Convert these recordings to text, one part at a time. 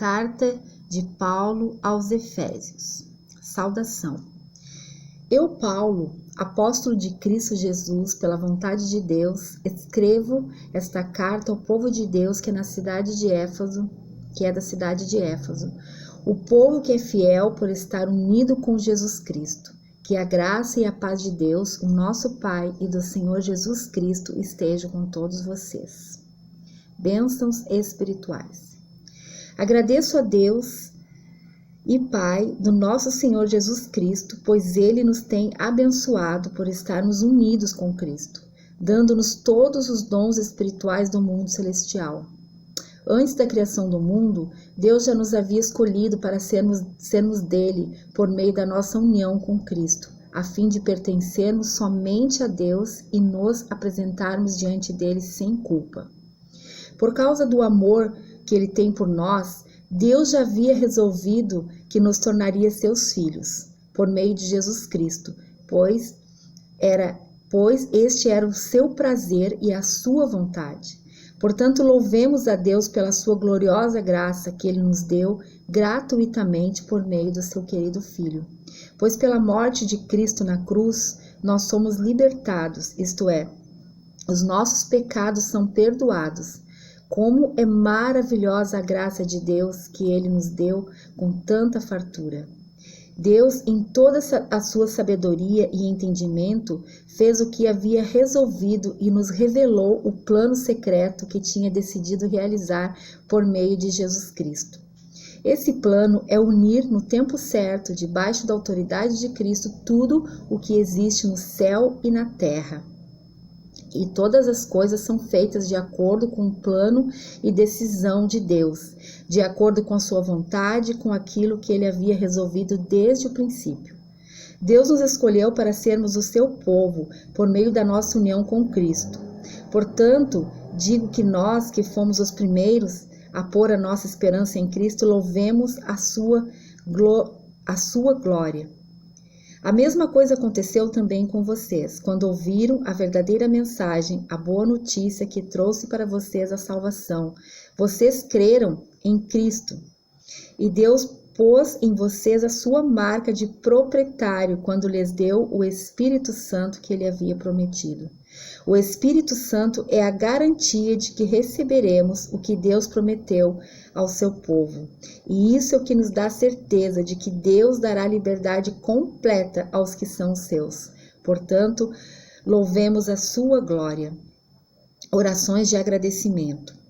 Carta de Paulo aos Efésios. Saudação. Eu, Paulo, apóstolo de Cristo Jesus, pela vontade de Deus, escrevo esta carta ao povo de Deus que é da cidade de Éfeso, o povo que é fiel por estar unido com Jesus Cristo. Que a graça e a paz de Deus, o nosso Pai, e do Senhor Jesus Cristo estejam com todos vocês. Bênçãos espirituais. Agradeço a Deus e Pai do nosso Senhor Jesus Cristo, pois Ele nos tem abençoado por estarmos unidos com Cristo, dando-nos todos os dons espirituais do mundo celestial. Antes da criação do mundo, Deus já nos havia escolhido para sermos dele por meio da nossa união com Cristo, a fim de pertencermos somente a Deus e nos apresentarmos diante dele sem culpa. Por causa do amor que ele tem por nós, Deus já havia resolvido que nos tornaria seus filhos, por meio de Jesus Cristo, pois este era o seu prazer e a sua vontade. Portanto, louvemos a Deus pela sua gloriosa graça que Ele nos deu gratuitamente por meio do seu querido Filho. Pois pela morte de Cristo na cruz, nós somos libertados, isto é, os nossos pecados são perdoados. Como é maravilhosa a graça de Deus que Ele nos deu com tanta fartura. Deus, em toda a sua sabedoria e entendimento, fez o que havia resolvido e nos revelou o plano secreto que tinha decidido realizar por meio de Jesus Cristo. Esse plano é unir no tempo certo, debaixo da autoridade de Cristo, tudo o que existe no céu e na terra. E todas as coisas são feitas de acordo com o plano e decisão de Deus, de acordo com a sua vontade, com aquilo que ele havia resolvido desde o princípio. Deus nos escolheu para sermos o seu povo, por meio da nossa união com Cristo. Portanto, digo que nós, que fomos os primeiros a pôr a nossa esperança em Cristo, louvemos a sua glória. A mesma coisa aconteceu também com vocês, quando ouviram a verdadeira mensagem, a boa notícia que trouxe para vocês a salvação. Vocês creram em Cristo e Deus pôs em vocês a sua marca de proprietário quando lhes deu o Espírito Santo que ele havia prometido. O Espírito Santo é a garantia de que receberemos o que Deus prometeu ao seu povo. E isso é o que nos dá certeza de que Deus dará liberdade completa aos que são seus. Portanto, louvemos a sua glória. Orações de agradecimento.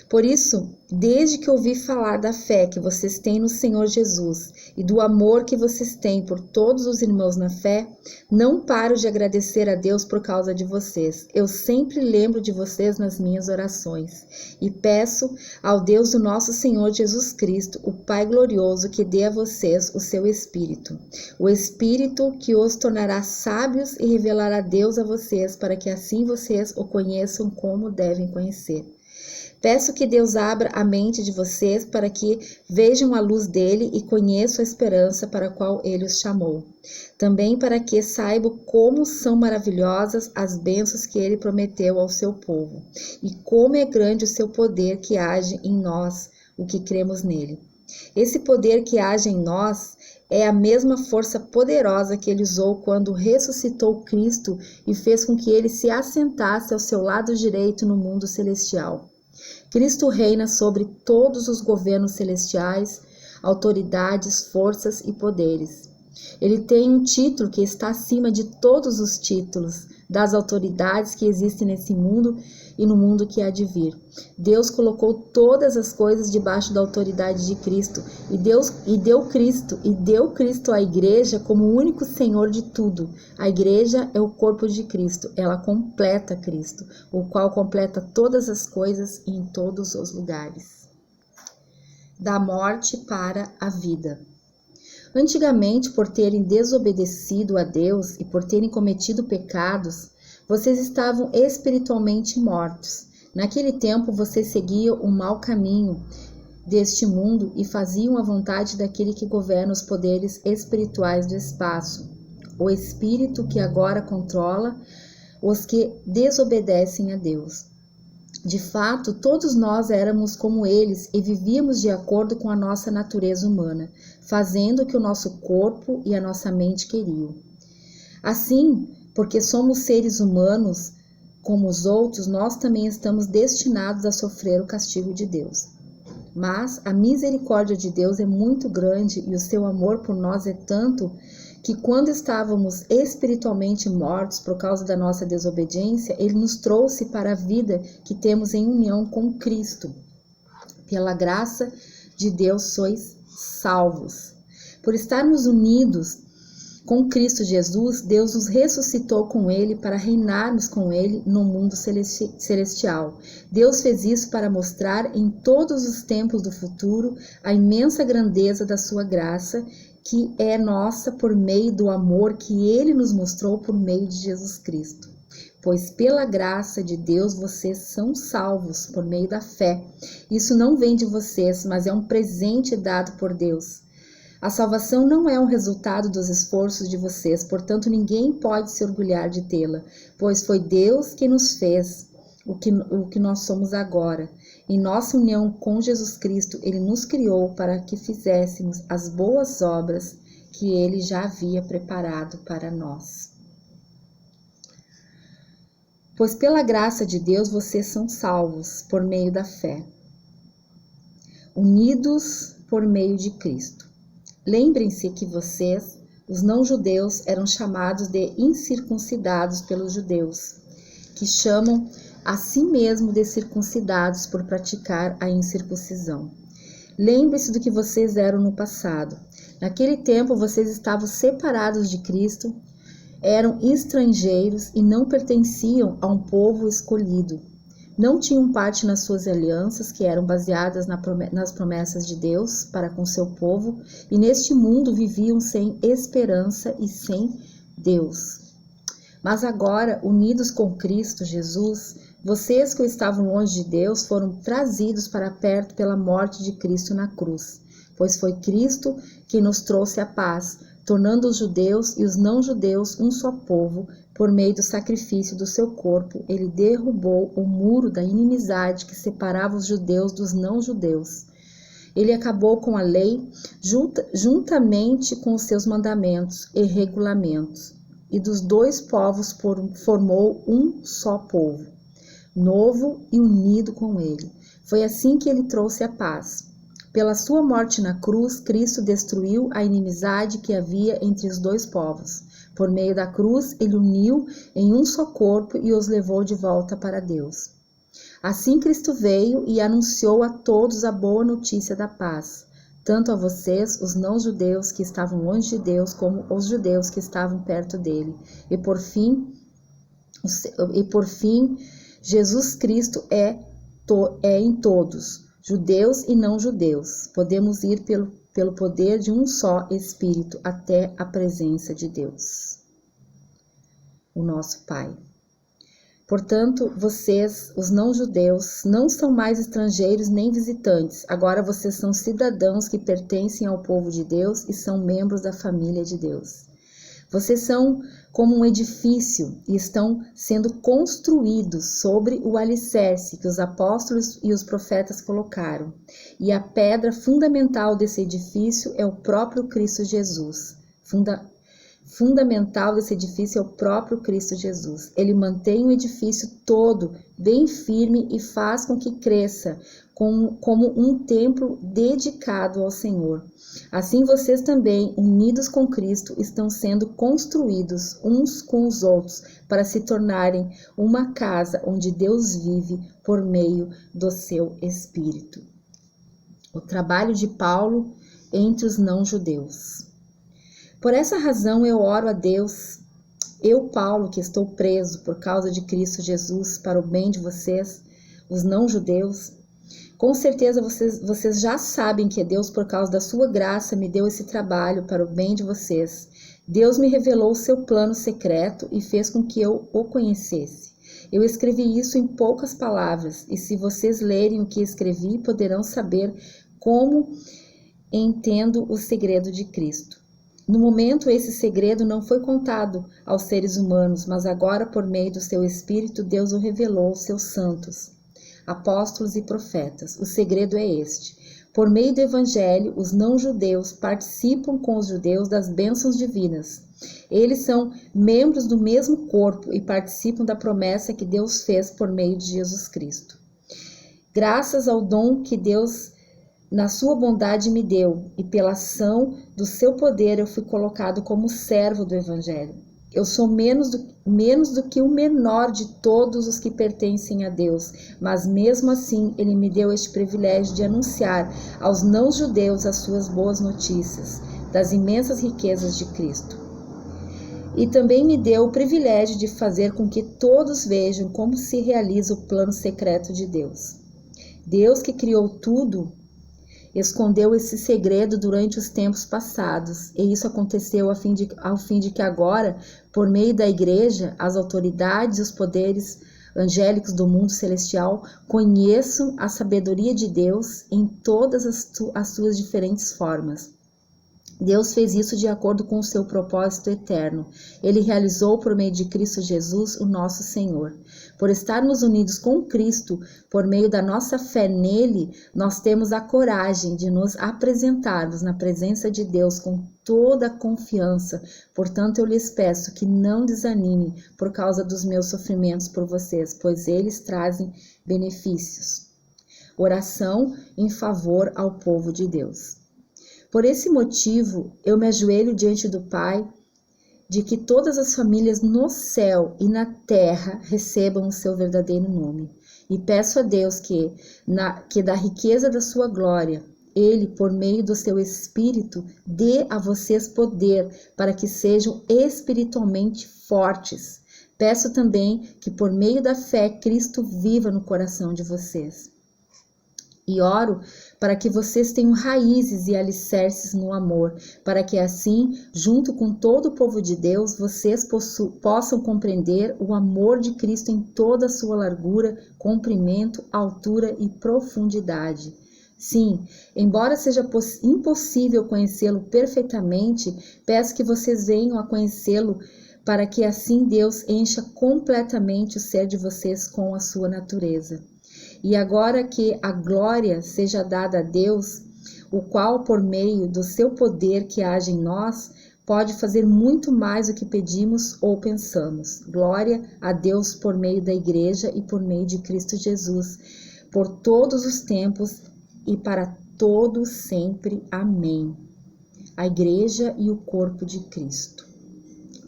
Por isso, desde que ouvi falar da fé que vocês têm no Senhor Jesus e do amor que vocês têm por todos os irmãos na fé, não paro de agradecer a Deus por causa de vocês. Eu sempre lembro de vocês nas minhas orações e peço ao Deus do nosso Senhor Jesus Cristo, o Pai glorioso, que dê a vocês o seu Espírito. O Espírito que os tornará sábios e revelará Deus a vocês, para que assim vocês o conheçam como devem conhecer. Peço que Deus abra a mente de vocês para que vejam a luz dele e conheçam a esperança para a qual ele os chamou. Também para que saibam como são maravilhosas as bênçãos que ele prometeu ao seu povo e como é grande o seu poder que age em nós, o que cremos nele. Esse poder que age em nós é a mesma força poderosa que ele usou quando ressuscitou Cristo e fez com que ele se assentasse ao seu lado direito no mundo celestial. Cristo reina sobre todos os governos celestiais, autoridades, forças e poderes. Ele tem um título que está acima de todos os títulos das autoridades que existem nesse mundo e no mundo que há de vir. Deus colocou todas as coisas debaixo da autoridade de Cristo e deu Cristo à igreja como o único Senhor de tudo. A igreja é o corpo de Cristo, ela completa Cristo, o qual completa todas as coisas em todos os lugares. Da morte para a vida. Antigamente, por terem desobedecido a Deus e por terem cometido pecados, vocês estavam espiritualmente mortos. Naquele tempo, vocês seguiam o mau caminho deste mundo e faziam a vontade daquele que governa os poderes espirituais do espaço, o espírito que agora controla os que desobedecem a Deus. De fato, todos nós éramos como eles e vivíamos de acordo com a nossa natureza humana, fazendo o que o nosso corpo e a nossa mente queriam. Assim, porque somos seres humanos como os outros, nós também estamos destinados a sofrer o castigo de Deus. Mas a misericórdia de Deus é muito grande e o seu amor por nós é tanto que quando estávamos espiritualmente mortos por causa da nossa desobediência, Ele nos trouxe para a vida que temos em união com Cristo. Pela graça de Deus sois salvos. Por estarmos unidos com Cristo Jesus, Deus nos ressuscitou com Ele para reinarmos com Ele no mundo celestial. Deus fez isso para mostrar em todos os tempos do futuro a imensa grandeza da sua graça, que é nossa por meio do amor que Ele nos mostrou por meio de Jesus Cristo. Pois pela graça de Deus vocês são salvos por meio da fé. Isso não vem de vocês, mas é um presente dado por Deus. A salvação não é um resultado dos esforços de vocês, portanto ninguém pode se orgulhar de tê-la, pois foi Deus que nos fez o que nós somos agora. Em nossa união com Jesus Cristo, Ele nos criou para que fizéssemos as boas obras que Ele já havia preparado para nós. Pois pela graça de Deus vocês são salvos por meio da fé, unidos por meio de Cristo. Lembrem-se que vocês, os não-judeus, eram chamados de incircuncidados pelos judeus, que chamam a si mesmo de circuncidados por praticar a incircuncisão. Lembre-se do que vocês eram no passado. Naquele tempo vocês estavam separados de Cristo, eram estrangeiros e não pertenciam a um povo escolhido. Não tinham parte nas suas alianças, que eram baseadas nas promessas de Deus para com seu povo, e neste mundo viviam sem esperança e sem Deus. Mas agora, unidos com Cristo Jesus, vocês que estavam longe de Deus foram trazidos para perto pela morte de Cristo na cruz, pois foi Cristo que nos trouxe a paz, tornando os judeus e os não-judeus um só povo. Por meio do sacrifício do seu corpo, Ele derrubou o muro da inimizade que separava os judeus dos não-judeus. Ele acabou com a lei juntamente com os seus mandamentos e regulamentos, e dos dois povos formou um só povo, novo e unido com Ele. Foi assim que Ele trouxe a paz. Pela sua morte na cruz, Cristo destruiu a inimizade que havia entre os dois povos. Por meio da cruz, Ele uniu em um só corpo e os levou de volta para Deus. Assim Cristo veio e anunciou a todos a boa notícia da paz, tanto a vocês, os não-judeus que estavam longe de Deus, como os judeus que estavam perto dele. E por fim, Jesus Cristo é em todos, judeus e não-judeus. Podemos ir pelo poder de um só Espírito até a presença de Deus, o nosso Pai. Portanto, vocês, os não-judeus, não são mais estrangeiros nem visitantes. Agora vocês são cidadãos que pertencem ao povo de Deus e são membros da família de Deus. Vocês são como um edifício e estão sendo construídos sobre o alicerce que os apóstolos e os profetas colocaram. E a pedra fundamental desse edifício é o próprio Cristo Jesus. Fundamental desse edifício é o próprio Cristo Jesus. Ele mantém o edifício todo bem firme e faz com que cresça como um templo dedicado ao Senhor. Assim vocês também, unidos com Cristo, estão sendo construídos uns com os outros para se tornarem uma casa onde Deus vive por meio do seu Espírito. O trabalho de Paulo entre os não-judeus. Por essa razão eu oro a Deus, eu, Paulo, que estou preso por causa de Cristo Jesus para o bem de vocês, os não-judeus. Com certeza vocês já sabem que Deus, por causa da sua graça, me deu esse trabalho para o bem de vocês. Deus me revelou o seu plano secreto e fez com que eu o conhecesse. Eu escrevi isso em poucas palavras, e se vocês lerem o que escrevi, poderão saber como entendo o segredo de Cristo. No momento, esse segredo não foi contado aos seres humanos, mas agora, por meio do seu Espírito, Deus o revelou aos seus santos. apóstolos e profetas. O segredo é este. Por meio do evangelho, os não-judeus participam com os judeus das bênçãos divinas. Eles são membros do mesmo corpo e participam da promessa que Deus fez por meio de Jesus Cristo. Graças ao dom que Deus, na sua bondade, me deu, e pela ação do seu poder, eu fui colocado como servo do evangelho. Eu sou menos do que o menor de todos os que pertencem a Deus, mas mesmo assim Ele me deu este privilégio de anunciar aos não-judeus as suas boas notícias, das imensas riquezas de Cristo. E também me deu o privilégio de fazer com que todos vejam como se realiza o plano secreto de Deus. Deus, que criou tudo, escondeu esse segredo durante os tempos passados, e isso aconteceu ao fim de que agora, por meio da igreja, as autoridades e os poderes angélicos do mundo celestial conheçam a sabedoria de Deus em todas as suas diferentes formas. Deus fez isso de acordo com o seu propósito eterno. Ele realizou por meio de Cristo Jesus, o nosso Senhor. Por estarmos unidos com Cristo, por meio da nossa fé nele, nós temos a coragem de nos apresentarmos na presença de Deus com toda a confiança. Portanto, eu lhes peço que não desanimem por causa dos meus sofrimentos por vocês, pois eles trazem benefícios. Oração em favor ao povo de Deus. Por esse motivo, eu me ajoelho diante do Pai, de que todas as famílias no céu e na terra recebam o seu verdadeiro nome. E peço a Deus que da riqueza da sua glória, Ele, por meio do seu Espírito, dê a vocês poder para que sejam espiritualmente fortes. Peço também que por meio da fé, Cristo viva no coração de vocês. E oro para que vocês tenham raízes e alicerces no amor, para que assim, junto com todo o povo de Deus, vocês possam compreender o amor de Cristo em toda a sua largura, comprimento, altura e profundidade. Sim, embora seja impossível conhecê-lo perfeitamente, peço que vocês venham a conhecê-lo, para que assim Deus encha completamente o ser de vocês com a sua natureza. E agora que a glória seja dada a Deus, o qual, por meio do seu poder que age em nós, pode fazer muito mais do que pedimos ou pensamos. Glória a Deus por meio da igreja e por meio de Cristo Jesus, por todos os tempos e para todos sempre. Amém. A igreja e o corpo de Cristo.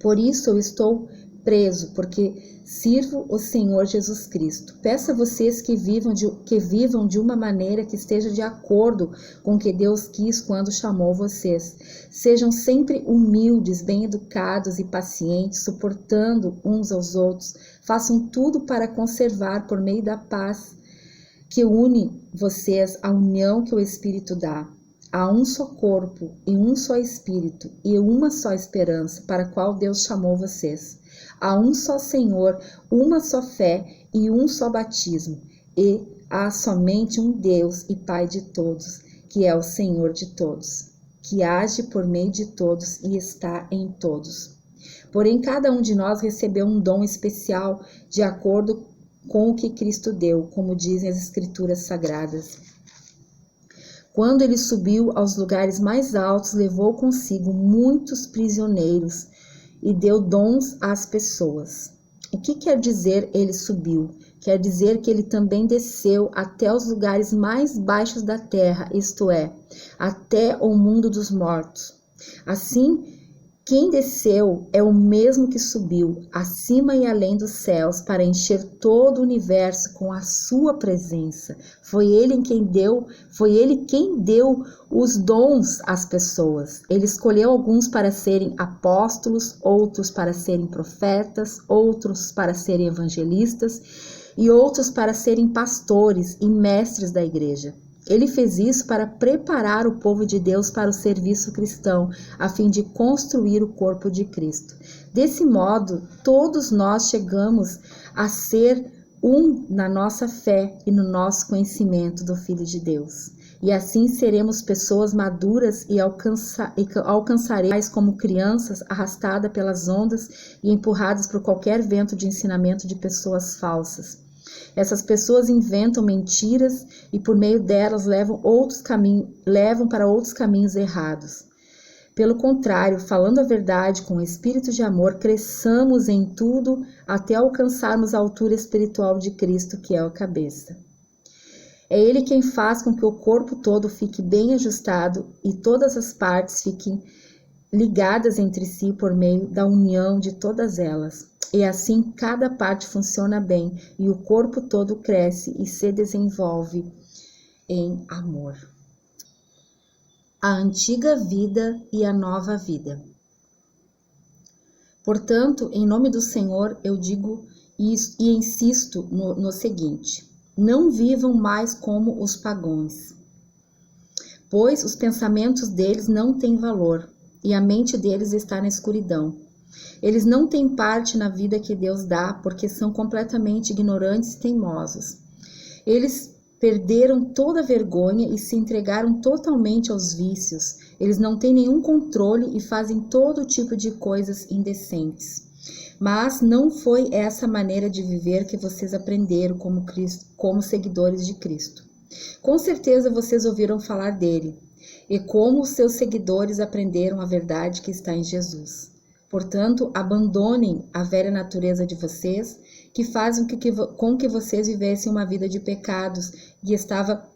Por isso eu estou preso, porque sirvo o Senhor Jesus Cristo. Peço a vocês que vivam de uma maneira que esteja de acordo com o que Deus quis quando chamou vocês. Sejam sempre humildes, bem-educados e pacientes, suportando uns aos outros. Façam tudo para conservar, por meio da paz que une vocês, a união que o Espírito dá. Há um só corpo e um só Espírito e uma só esperança para a qual Deus chamou vocês. Há um só Senhor, uma só fé e um só batismo. E há somente um Deus e Pai de todos, que é o Senhor de todos, que age por meio de todos e está em todos. Porém, cada um de nós recebeu um dom especial de acordo com o que Cristo deu, como dizem as Escrituras Sagradas. Quando ele subiu aos lugares mais altos, levou consigo muitos prisioneiros e deu dons às pessoas. O que quer dizer ele subiu? Quer dizer que ele também desceu até os lugares mais baixos da terra, isto é, até o mundo dos mortos. Assim, quem desceu é o mesmo que subiu, acima e além dos céus, para encher todo o universo com a sua presença. Foi ele quem deu os dons às pessoas. Ele escolheu alguns para serem apóstolos, outros para serem profetas, outros para serem evangelistas e outros para serem pastores e mestres da igreja. Ele fez isso para preparar o povo de Deus para o serviço cristão, a fim de construir o corpo de Cristo. Desse modo, todos nós chegamos a ser um na nossa fé e no nosso conhecimento do Filho de Deus. E assim seremos pessoas maduras e alcançaremos como crianças arrastadas pelas ondas e empurradas por qualquer vento de ensinamento de pessoas falsas. Essas pessoas inventam mentiras e por meio delas levam para outros caminhos errados. Pelo contrário, falando a verdade com o espírito de amor, cresçamos em tudo até alcançarmos a altura espiritual de Cristo, que é a cabeça. É Ele quem faz com que o corpo todo fique bem ajustado e todas as partes fiquem ligadas entre si por meio da união de todas elas. E assim cada parte funciona bem e o corpo todo cresce e se desenvolve em amor. A antiga vida e a nova vida. Portanto, em nome do Senhor, eu digo isso e insisto no seguinte: não vivam mais como os pagãos, pois os pensamentos deles não têm valor e a mente deles está na escuridão. Eles não têm parte na vida que Deus dá porque são completamente ignorantes e teimosos. Eles perderam toda a vergonha e se entregaram totalmente aos vícios. Eles não têm nenhum controle e fazem todo tipo de coisas indecentes. Mas não foi essa maneira de viver que vocês aprenderam como seguidores de Cristo. Com certeza vocês ouviram falar dele e como os seus seguidores aprenderam a verdade que está em Jesus. Portanto, abandonem a velha natureza de vocês, que faz com que vocês vivessem uma vida de pecados e estava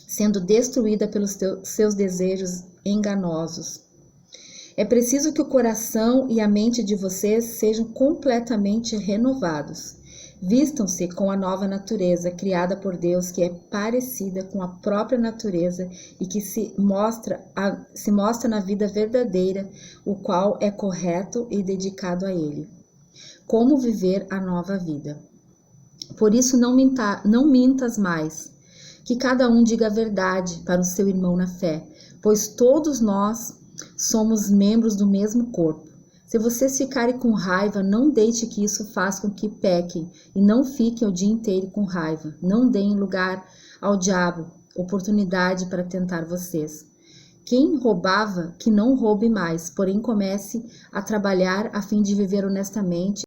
sendo destruída pelos seus desejos enganosos. É preciso que o coração e a mente de vocês sejam completamente renovados. Vistam-se com a nova natureza criada por Deus, que é parecida com a própria natureza e que se mostra na vida verdadeira, o qual é correto e dedicado a Ele. Como viver a nova vida? Por isso não mintas mais, que cada um diga a verdade para o seu irmão na fé, pois todos nós somos membros do mesmo corpo. Se vocês ficarem com raiva, não deixe que isso faça com que pequem e não fiquem o dia inteiro com raiva. Não deem lugar ao diabo, oportunidade para tentar vocês. Quem roubava, que não roube mais, porém comece a trabalhar a fim de viver honestamente